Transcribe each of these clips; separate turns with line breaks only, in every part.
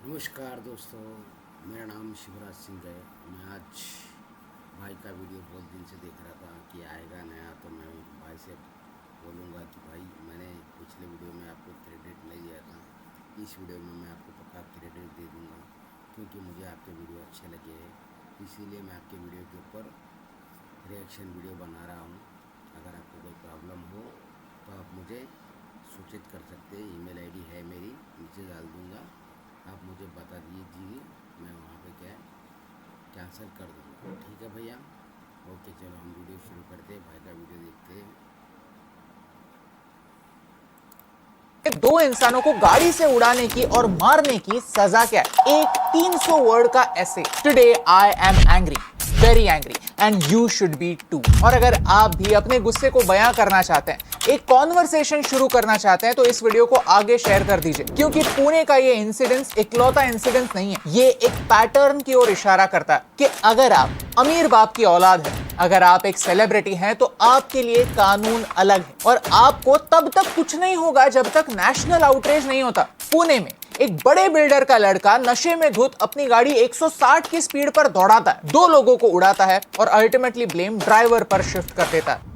नमस्कार दोस्तों, मेरा नाम शिवराज सिंह है। मैं आज भाई का वीडियो बहुत दिन से देख रहा था कि आएगा नया, तो मैं भाई से बोलूँगा कि भाई मैंने पिछले वीडियो में आपको क्रेडिट नहीं दिया था, इस वीडियो में मैं आपको पक्का क्रेडिट दे दूँगा क्योंकि मुझे आपके वीडियो अच्छे लगे हैं। इसीलिए मैं आपके वीडियो के ऊपर रिएक्शन वीडियो बना रहा हूँ। अगर आपको कोई प्रॉब्लम हो तो आप मुझे सूचित कर सकते हैं। ईमेल आईडी है मेरी, नीचे डाल दूँगा, आप मुझे बता दीजिए, मैं वहाँ पे क्या कैंसिल कर दूँगा। ठीक है भैया, ओके, चलो हम वीडियो शुरू करते हैं, भाई का वीडियो देखते हैं।
दो इंसानों को गाड़ी से उड़ाने की और मारने की सजा क्या है? एक 300 वर्ड का ऐसे। Today I am angry, very angry and you should be too. और अगर आप भी अपने गुस्से को बयां करना चाहते हैं, एक कॉन्वर्सेशन शुरू करना चाहते हैं, तो इस वीडियो को आगे शेयर कर दीजिए, क्योंकि पुणे का ये इंसिडेंट इकलौता इंसिडेंट नहीं है। ये एक पैटर्न की ओर इशारा करता है कि अगर आप अमीर बाप की औलाद है, अगर आप एक सेलिब्रिटी हैं, तो आपके लिए कानून अलग है और आपको तब तक कुछ नहीं होगा जब तक नेशनल आउटरीच नहीं होता। पुणे में एक बड़े बिल्डर का लड़का नशे में धुत अपनी गाड़ी 160 की स्पीड पर दौड़ाता है, दो लोगों को उड़ाता है और अल्टीमेटली ब्लेम ड्राइवर पर शिफ्ट कर देता है।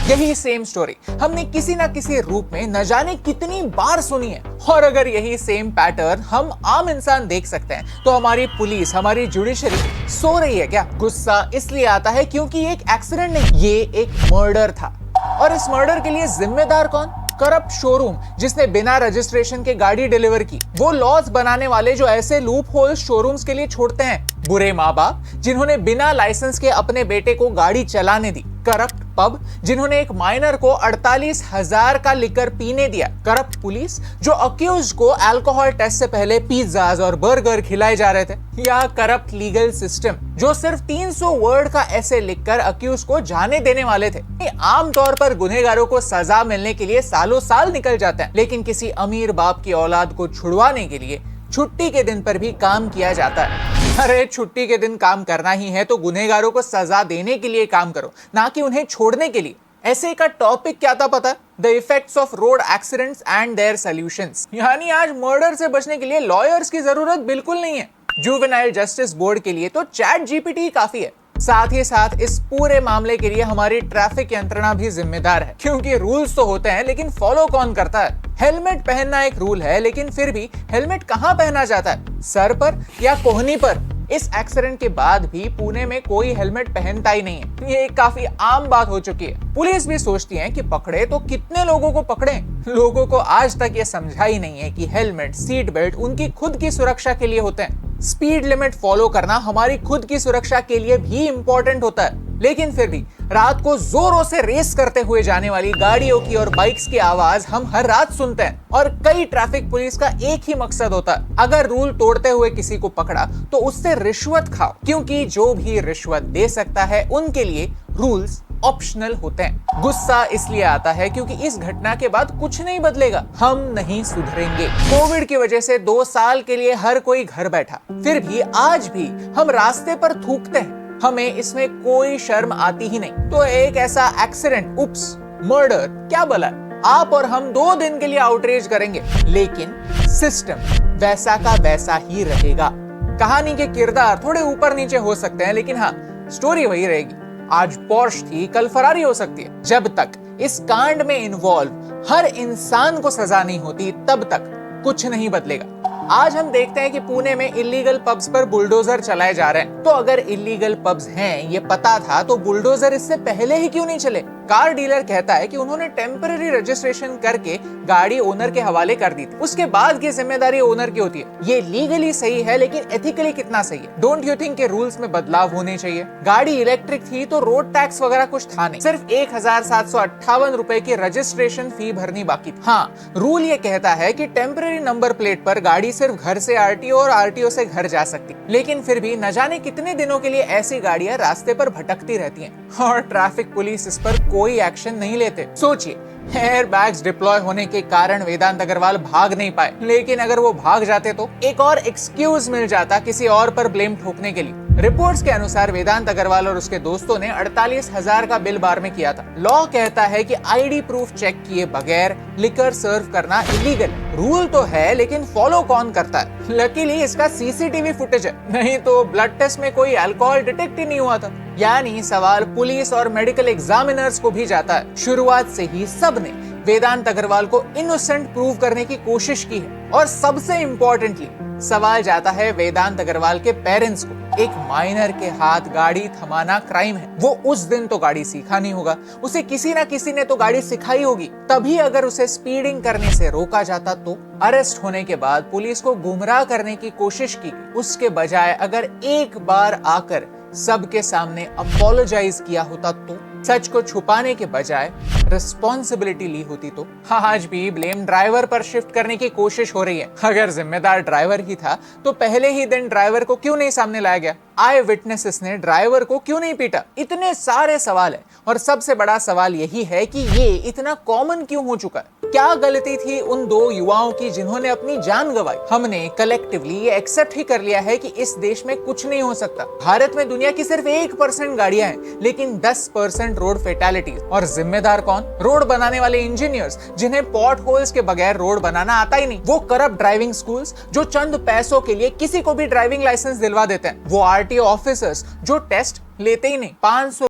यही सेम स्टोरी हमने किसी ना किसी रूप में न जाने कितनी बार सुनी है। और अगर यही सेम पैटर्न हम आम इंसान देख सकते हैं, तो हमारी पुलिस, हमारी जुडिशरी सो रही है क्या? गुस्सा इसलिए आता है क्योंकि ये एक एक्सीडेंट नहीं, ये एक मर्डर था। और इस मर्डर के लिए जिम्मेदार कौन? करप्ट शोरूम जिसने बिना रजिस्ट्रेशन के गाड़ी डिलीवर की, वो लॉज बनाने वाले जो ऐसे लूप होल्स शोरूम्स के लिए छोड़ते हैं, बुरे माँ बाप जिन्होंने बिना लाइसेंस के अपने बेटे को गाड़ी चलाने दी, करप्ट पब जिन्होंने एक माइनर को 48,000 का लिकर पीने दिया, करप्ट पुलिस जो अक्यूज को अल्कोहल टेस्ट से पहले पिज्जाज और बर्गर खिलाए जा रहे थे, या करप्ट लीगल सिस्टम जो सिर्फ 300 वर्ड का ऐसे लिखकर अक्यूज को जाने देने वाले थे। आमतौर पर गुनहगारों को सजा मिलने के लिए सालों साल निकल जाते हैं, लेकिन किसी अमीर बाप की औलाद को छुड़वाने के लिए छुट्टी के दिन पर भी काम किया जाता है। अरे छुट्टी के दिन काम करना ही है तो गुनहगारों को सजा देने के लिए काम करो, ना कि उन्हें छोड़ने के लिए। ऐसे का टॉपिक क्या था पता है? The effects of road accidents and their solutions. यानी आज मर्डर से बचने के लिए लॉयर्स की जरूरत बिल्कुल नहीं है। जुवेनाइल जस्टिस बोर्ड के लिए तो चैट जीपीटी काफी है। साथ ही साथ इस पूरे मामले के लिए हमारी ट्रैफिक यंत्रणा भी जिम्मेदार है, क्योंकि रूल्स तो होते हैं लेकिन फॉलो कौन करता है? हेलमेट पहनना एक रूल है, लेकिन फिर भी हेलमेट कहां पहना जाता है? सर पर या कोहनी पर? इस एक्सीडेंट के बाद भी पुणे में कोई हेलमेट पहनता ही नहीं है। ये एक काफी आम बात हो चुकी है। पुलिस भी सोचती है कि पकड़े तो कितने लोगों को पकड़े। लोगों को आज तक ये समझा ही नहीं है कि हेलमेट, सीट बेल्ट उनकी खुद की सुरक्षा के लिए होते हैं। स्पीड लिमिट फॉलो करना हमारी खुद की सुरक्षा के लिए भी इंपॉर्टेंट होता है, लेकिन फिर भी रात को जोरों से रेस करते हुए जाने वाली गाड़ियों की और बाइक्स की आवाज हम हर रात सुनते हैं। और कई ट्रैफिक पुलिस का एक ही मकसद होता है, अगर रूल तोड़ते हुए किसी को पकड़ा तो उससे रिश्वत खाओ, क्योंकि जो भी रिश्वत दे सकता है उनके लिए रूल्स ऑप्शनल होते हैं। गुस्सा इसलिए आता है क्योंकि इस घटना के बाद कुछ नहीं बदलेगा, हम नहीं सुधरेंगे। कोविड की वजह से 2 साल के लिए हर कोई घर बैठा, फिर भी आज भी हम रास्ते पर थूकते हैं, हमें इसमें कोई शर्म आती ही नहीं। तो एक ऐसा एक्सीडेंट, उप्स, मर्डर क्या भला, आप और हम 2 दिन के लिए आउटरीच करेंगे, लेकिन सिस्टम वैसा का वैसा ही रहेगा। कहानी के किरदार थोड़े ऊपर नीचे हो सकते हैं, लेकिन हाँ, स्टोरी वही रहेगी। आज पोर्श थी, कल फरारी हो सकती है। जब तक इस कांड में इन्वॉल्व हर इंसान को सजा नहीं होती, तब तक कुछ नहीं बदलेगा। आज हम देखते हैं कि पुणे में इलीगल पब्स पर बुलडोजर चलाए जा रहे हैं। तो अगर इलीगल पब्स हैं ये पता था तो बुलडोजर इससे पहले ही क्यों नहीं चले? कार डीलर कहता है कि उन्होंने टेम्पररी रजिस्ट्रेशन करके गाड़ी ओनर के हवाले कर दी थी, उसके बाद की जिम्मेदारी ओनर की होती है। ये लीगली सही है, लेकिन एथिकली कितना सही है? डोंट यू थिंक के रूल्स में बदलाव होने चाहिए? गाड़ी इलेक्ट्रिक थी तो रोड टैक्स वगैरह कुछ था नहीं, सिर्फ 1758 रुपए की रजिस्ट्रेशन फी भरनी बाकी थी। हाँ, रूल ये कहता है कि टेम्पररी नंबर प्लेट पर गाड़ी सिर्फ घर से आरटीओ और आरटीओ से घर जा सकती, लेकिन फिर भी न जाने कितने दिनों के लिए ऐसी गाड़ियां रास्ते पर भटकती रहती हैं और ट्रैफिक पुलिस इस पर कोई एक्शन नहीं लेते। सोचिए, एयर बैग्स डिप्लॉय होने के कारण वेदांत अग्रवाल भाग नहीं पाए, लेकिन अगर वो भाग जाते तो एक और एक्सक्यूज मिल जाता किसी और पर ब्लेम ठोकने के लिए। रिपोर्ट्स के अनुसार वेदांत अग्रवाल और उसके दोस्तों ने 48,000 का बिल बार में किया था। लॉ कहता है कि आईडी प्रूफ चेक किए बगैर लिकर सर्व करना इलीगल। रूल तो है लेकिन फॉलो कौन करता है? लकीली इसका सीसीटीवी फुटेज है, नहीं तो ब्लड टेस्ट में कोई अल्कोहल डिटेक्ट ही नहीं हुआ था। यानी सवाल पुलिस और मेडिकल एग्जामिनर्स को भी जाता है। शुरुआत से ही सबने वेदांत अग्रवाल को इनोसेंट प्रूव करने की कोशिश की है और सबसे इंपॉर्टेंटली सवाल जाता है वेदांत अग्रवाल के पेरेंट्स को। एक माइनर के हाथ गाड़ी थमाना क्राइम है। वो उस दिन तो गाड़ी सीखा नहीं होगा, उसे किसी ना किसी ने तो गाड़ी सिखाई होगी। तभी अगर उसे स्पीडिंग करने से रोका जाता तो अरेस्ट होने के बाद पुलिस को गुमराह करने की कोशिश की, उसके बजाय अगर एक बार आकर सबके सामने अपोलोजाइज किया होता तो, सच को छुपाने के बजाय रिस्पॉन्सिबिलिटी ली होती तो। आज भी ब्लेम ड्राइवर पर शिफ्ट करने की कोशिश हो रही है। अगर जिम्मेदार ड्राइवर ही था तो पहले ही दिन ड्राइवर को क्यों नहीं सामने लाया गया? आई विटनेसेस ने ड्राइवर को क्यों नहीं पीटा? इतने सारे सवाल है और सबसे बड़ा सवाल यही है कि ये इतना कॉमन क्यों हो चुका है? क्या गलती थी उन दो युवाओं की जिन्होंने अपनी जान गंवाई? हमने कलेक्टिवली ये एक्सेप्ट ही कर लिया है कि इस देश में कुछ नहीं हो सकता। भारत में दुनिया की सिर्फ 1% गाड़ियां हैं लेकिन 10% रोड फेटालिटीज। और जिम्मेदार कौन? रोड बनाने वाले इंजीनियर्स जिन्हें पॉट होल्स के बगैर रोड बनाना आता ही नहीं। वो करप्ट ड्राइविंग स्कूल्स जो चंद पैसों के लिए किसी को भी ड्राइविंग लाइसेंस दिलवा देते हैं। वो आरटीओ ऑफिसर्स जो टेस्ट लेते ही नहीं। 500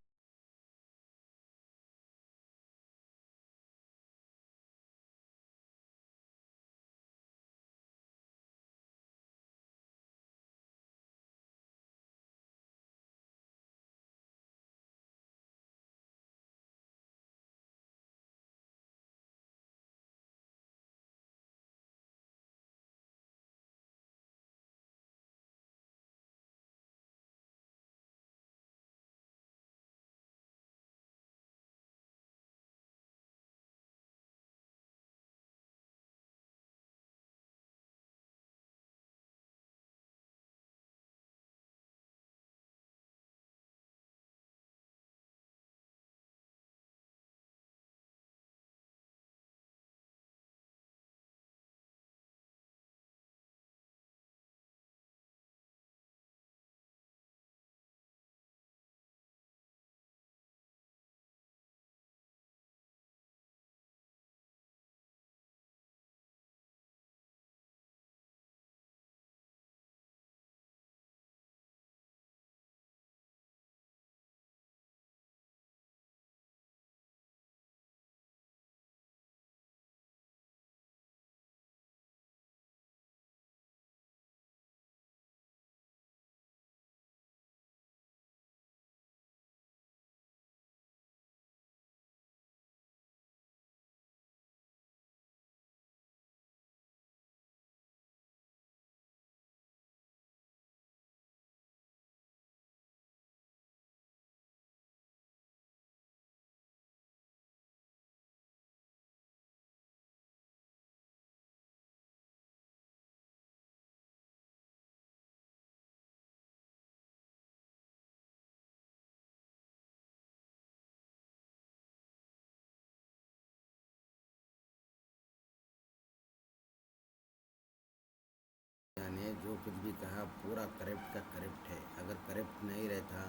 ने जो कुछ भी कहा पूरा करप्ट का करप्ट है। अगर करप्ट नहीं रहता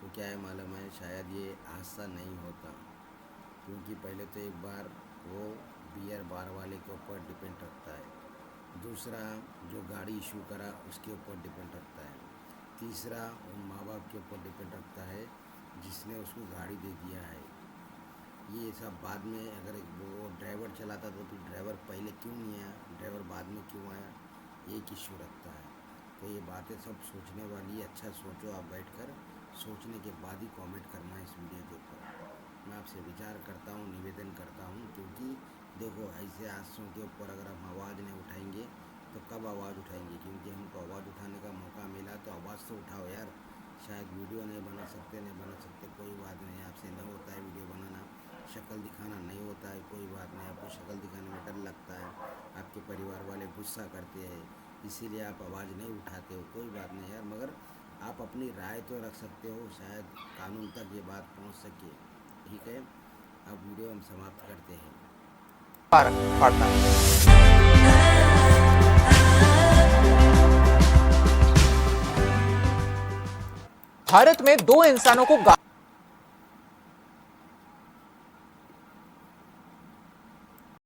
तो क्या है मालूम है, शायद ये हादसा नहीं होता। क्योंकि पहले तो एक बार वो बियर बार वाले के ऊपर डिपेंड रखता है, दूसरा जो गाड़ी इशू करा उसके ऊपर डिपेंड रखता है, तीसरा उन माँ बाप के ऊपर डिपेंड रखता है जिसने उसको गाड़ी दे दिया है। ये सब बाद में अगर वो ड्राइवर चलाता तो फिर ड्राइवर पहले क्यों नहीं आया, ड्राइवर बाद में क्यों आया, एक इशू रखता है। तो ये बातें सब सोचने वाली है। अच्छा सोचो, आप बैठकर सोचने के बाद ही कमेंट करना है इस वीडियो के ऊपर। मैं आपसे विचार करता हूँ, निवेदन करता हूँ, क्योंकि देखो ऐसे हादसों के ऊपर अगर हम आवाज़ नहीं उठाएंगे तो कब आवाज़ उठाएंगे? क्योंकि हमको आवाज़ उठाने का मौका मिला तो आवाज़ तो उठाओ यार। शायद वीडियो नहीं बना सकते, कोई बात नहीं, आपसे नहीं होता है वीडियो बनाना, शक्ल दिखाना नहीं होता है, कोई बात नहीं। आपको शक्ल दिखाने में डर लगता है, आपके परिवार वाले गुस्सा करते हैं, इसीलिए आप आवाज़ नहीं उठाते हो, कोई बात नहीं यार। मगर आप अपनी राय तो रख सकते हो, शायद कानून तक ये बात पहुंच सके। ठीक है, अब वीडियो हम समाप्त करते हैं।
भारत में दो इंसानों को